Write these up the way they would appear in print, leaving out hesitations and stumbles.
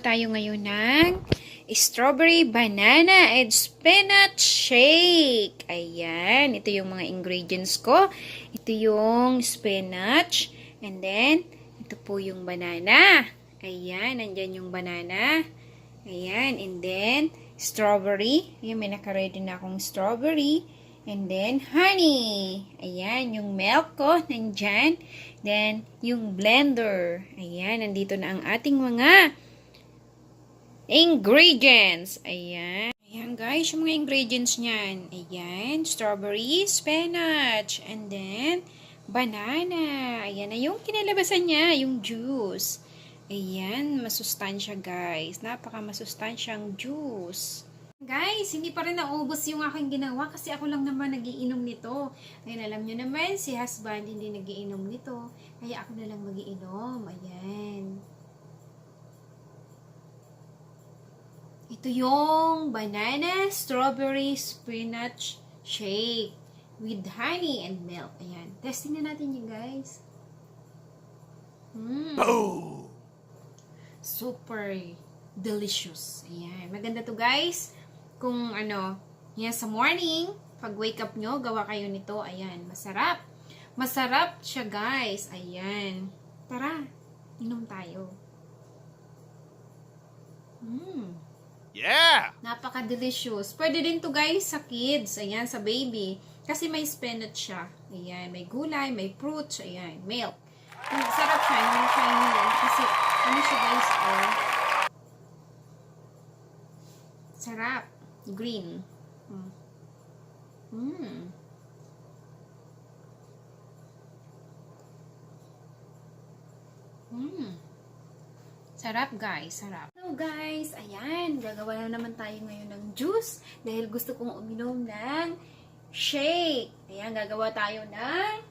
gagawa tayo ngayon ng strawberry banana and spinach shake. Ayan, ito yung mga ingredients ko. Ito yung spinach and then ito po yung banana. Ayan, nandyan yung banana. Ayan, and then strawberry. Ayan, may naka-ready na akong strawberry. And then honey. Ayan, yung milk ko nandyan. Then, yung blender. Ayan, nandito na ang ating mga ingredients. Ayan. Ayan guys, yung mga ingredients niyan. Ayan, strawberry, spinach, and then banana. Ayan na yung kinalabasan niya, yung juice. Ayan, masustansya guys. Napaka masustansyang juice. Guys, hindi pa rin naubos yung aking ginawa kasi ako lang naman nagiinom nito. Ayan, alam nyo naman, si husband hindi nagiinom nito. Kaya ako na lang magiinom. Ayan. Ito yung banana, strawberry, spinach shake with honey and milk. Ayan. Testing na natin yun, guys. Super delicious. Ayan. Maganda to, guys. Kung ano, yan sa morning, pag wake up nyo, gawa kayo nito. Ayan, masarap. Masarap siya, guys. Ayan. Tara, inom tayo. Yeah! Napaka-delicious. Pwede din to, guys, sa kids. Ayan, sa baby. Kasi may spinach siya. Ayan, may gulay, may fruits. Ayan, milk. Sarap siya. Yung shiny yan. Kasi, ano siya, guys, oh. Sarap. Green. Sarap guys, sarap. So guys, ayan, gagawa na naman tayo ngayon ng juice dahil gusto kong uminom ng shake. Ayan, gagawa tayo ng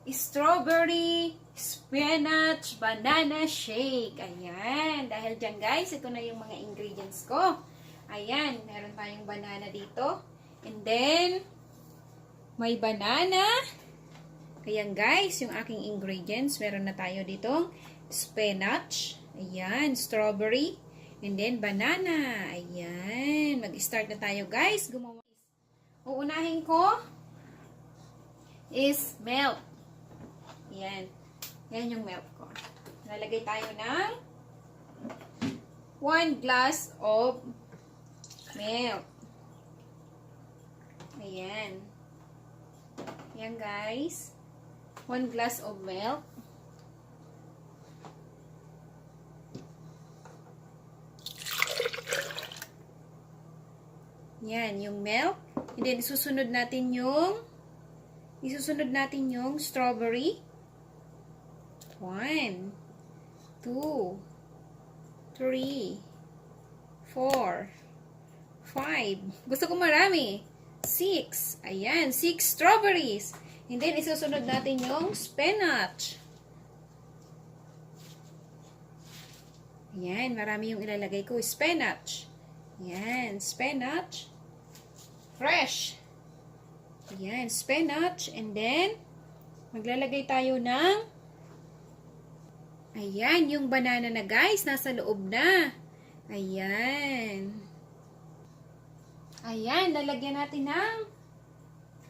strawberry, spinach, banana shake. Ayan, dahil dyan guys, ito na yung mga ingredients ko. Ayan, meron tayong banana dito. And then, may banana. Ayan guys, yung aking ingredients. Meron na tayo ditong spinach. Ayan, strawberry. And then, banana. Ayan, mag-start na tayo guys. Gumawa. Uunahin ko is milk. Ayan. Yan yung milk ko. Nalagay tayo ng 1 glass of milk. Ayan. Ayan guys. 1 glass of milk. Yan, yung milk. And then, isusunod natin yung strawberry. 1, 2, 3, 4, 5. Gusto ko marami. 6. Ayan, 6 strawberries. And then, isusunod natin yung spinach. Ayan, marami yung ilalagay ko. Spinach. Ayan, spinach. Fresh. Ayan, spinach. And then, maglalagay tayo ng ayan, yung banana na guys, nasa loob na. Ayan. Ayan, lalagyan natin ng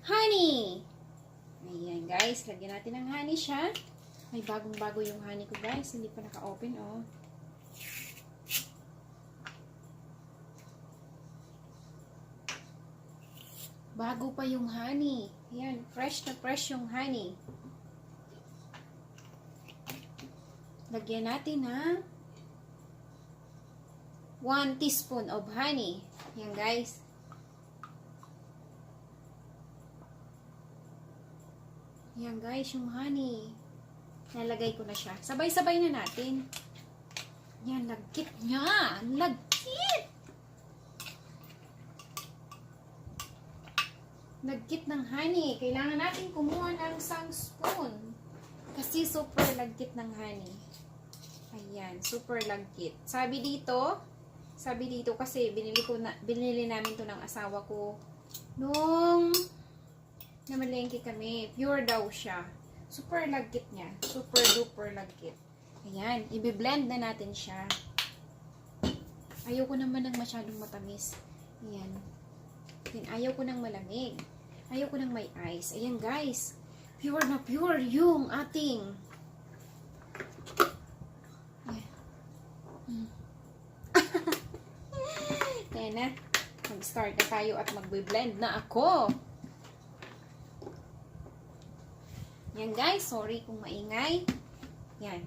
honey. Ayan guys, lagyan natin ng honey siya. Ay, bagong-bago yung honey ko guys. Hindi pa naka-open, oh. Bago pa yung honey. Ayan, fresh na fresh yung honey. Lagyan natin ng 1 teaspoon of honey. Ayan guys. Ayan guys, yung honey. Nalagay ko na siya. Sabay-sabay na natin. Ayan, lagkit niya. Lagkit! Lagkit ng honey. Kailangan natin kumuha ng 1 spoon. Kasi super lagkit ng honey. Ayan, super lagkit. Sabi dito kasi binili namin to ng asawa ko nung namalengke kami. Pure daw siya. Super lagkit niya. Super duper lagkit. Ayan, i-blend na natin siya. Ayaw ko naman ng masyadong matamis. Ayan. Then, ayaw ko ng malamig. Ayaw ko ng may ice. Ayan guys. Pure na pure yung ating Ayan na. Mag-start na tayo at mag-blend na ako. Yan guys, sorry kung maingay. Yan.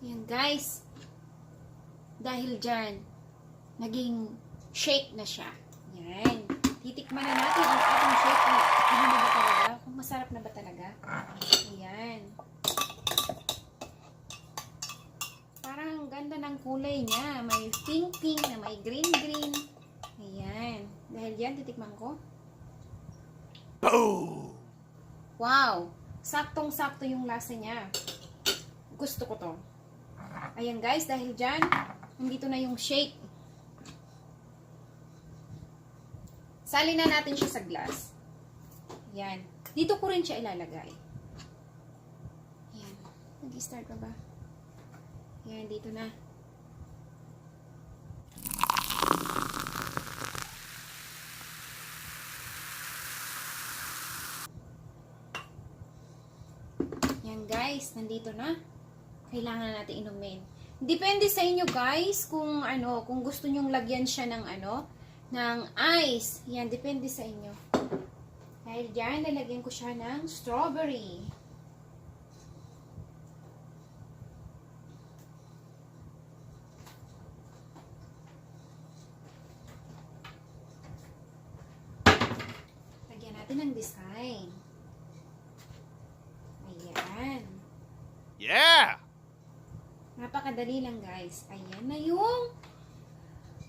Yan guys, dahil dyan, naging shake na siya. Yan. Titikman na natin ang ating shake kung ano na ba talaga, kung masarap na ba talaga. Ayan. Parang ang ganda ng kulay niya. May pink-pink na may green-green. Ayan. Dahil dyan, titikman ko. Wow! Saktong-sakto yung lasa niya. Gusto ko to. Ayan guys, dahil dyan, nandito na yung shake. Salin na natin siya sa glass. Ayan. Dito ko rin siya ilalagay. Ayan. Nag-start pa ba? Ayan, dito na. Ayan guys, nandito na. Kailangan natin inumin. Depende sa inyo guys kung kung gusto nyong lagyan siya ng ng ice. Yan, depende sa inyo. Dahil diyan lalagyan ko siya ng strawberry. Lagyan natin ng design. Ayan. Yeah! Napakadali lang guys. Ayan na yung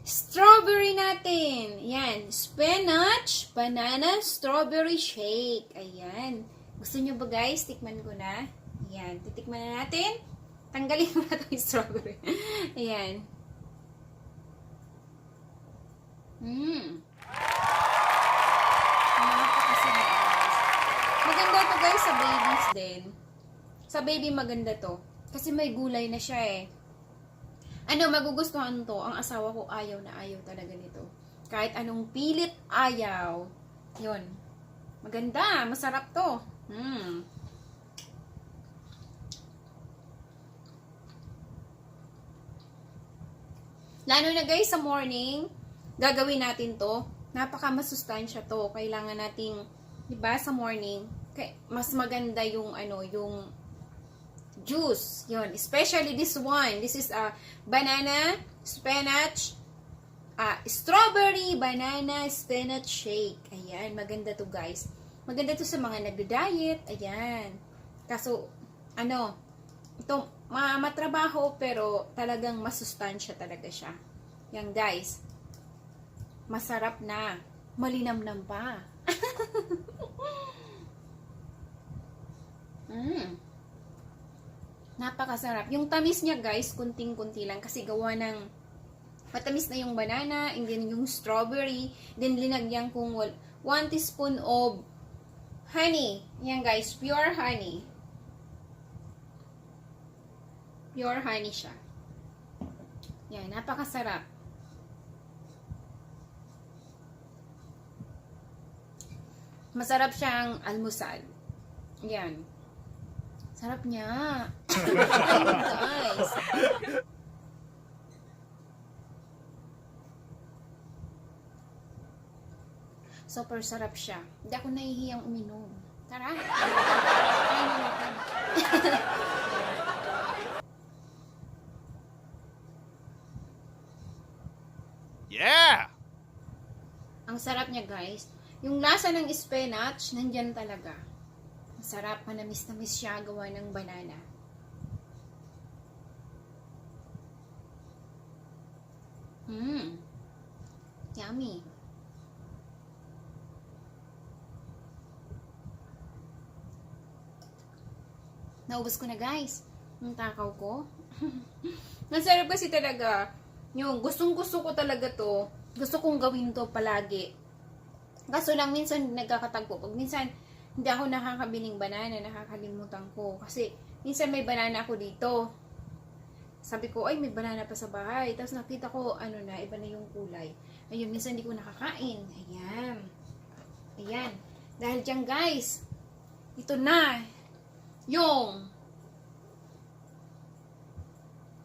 strawberry natin. Ayan. Spinach, banana, strawberry shake. Ayan. Gusto nyo ba guys? Tikman ko na. Ayan. Titikman na natin. Tanggalin mo na itong strawberry. Ayan. Napakasarap guys. Maganda to guys sa babies din. Sa baby maganda to. Kasi may gulay na siya eh. Magugustuhan to. Ang asawa ko ayaw na ayaw talaga nito. Kahit anong pilit, ayaw. Yun. Maganda. Masarap to. Lalo na guys, sa morning, gagawin natin to. Napaka-masustansya to. Kailangan nating, diba, sa morning, mas maganda yung, yung juice. Yun. Especially this one. This is a banana, spinach, strawberry, banana, spinach shake. Ayan. Maganda to guys. Maganda to sa mga nagda-diet. Ayan. Kaso, ito, matrabaho pero talagang masustansya talaga siya. Yan guys. Masarap na. Malinamnam pa. Napakasarap. Yung tamis niya guys, kunting-kunti lang kasi gawa ng matamis na yung banana and then yung strawberry. Then linagyan kong 1 teaspoon of honey. Yan guys, pure honey. Pure honey siya. Yan, napakasarap. Masarap siyang almusal. Yan. Sarap niya. Ayun guys. Super sarap siya. Hindi ako nahihiyang uminom. Tara. Ayun na natin. Ang sarap niya guys. Yung lasa ng spinach, nandyan talaga. Masarap, manamis na miss siya gawa ng banana. Yummy. Naubos ko na guys. Yung takaw ko. Nasarap kasi talaga. Yung gustong-gusto ko talaga to. Gusto kong gawin to palagi. Kaso lang minsan nagkakatagpo. Pag minsan hindi ako nakakabiling banana, nakakalimutan ko. Kasi minsan may banana ako dito. Sabi ko, ay may banana pa sa bahay. Tapos nakita ko, ano na, iba na yung kulay. Ayun, minsan hindi ko nakakain. Ayan. Ayan. Dahil dyan guys, ito na yung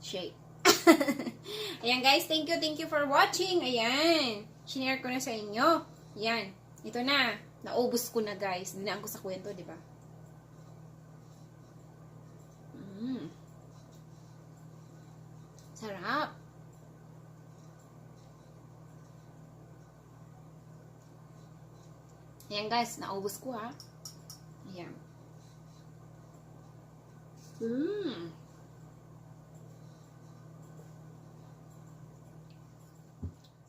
shake. Ayan guys, thank you for watching. Ayan, shinare ko na sa inyo. Ayan, ito na. Naubos ko na guys. Dinaan ko sa kwento, di ba? Sarap. Ayan guys, naubos ko ha. Ayan.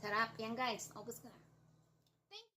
Sarap. Yan guys, naubos ko na.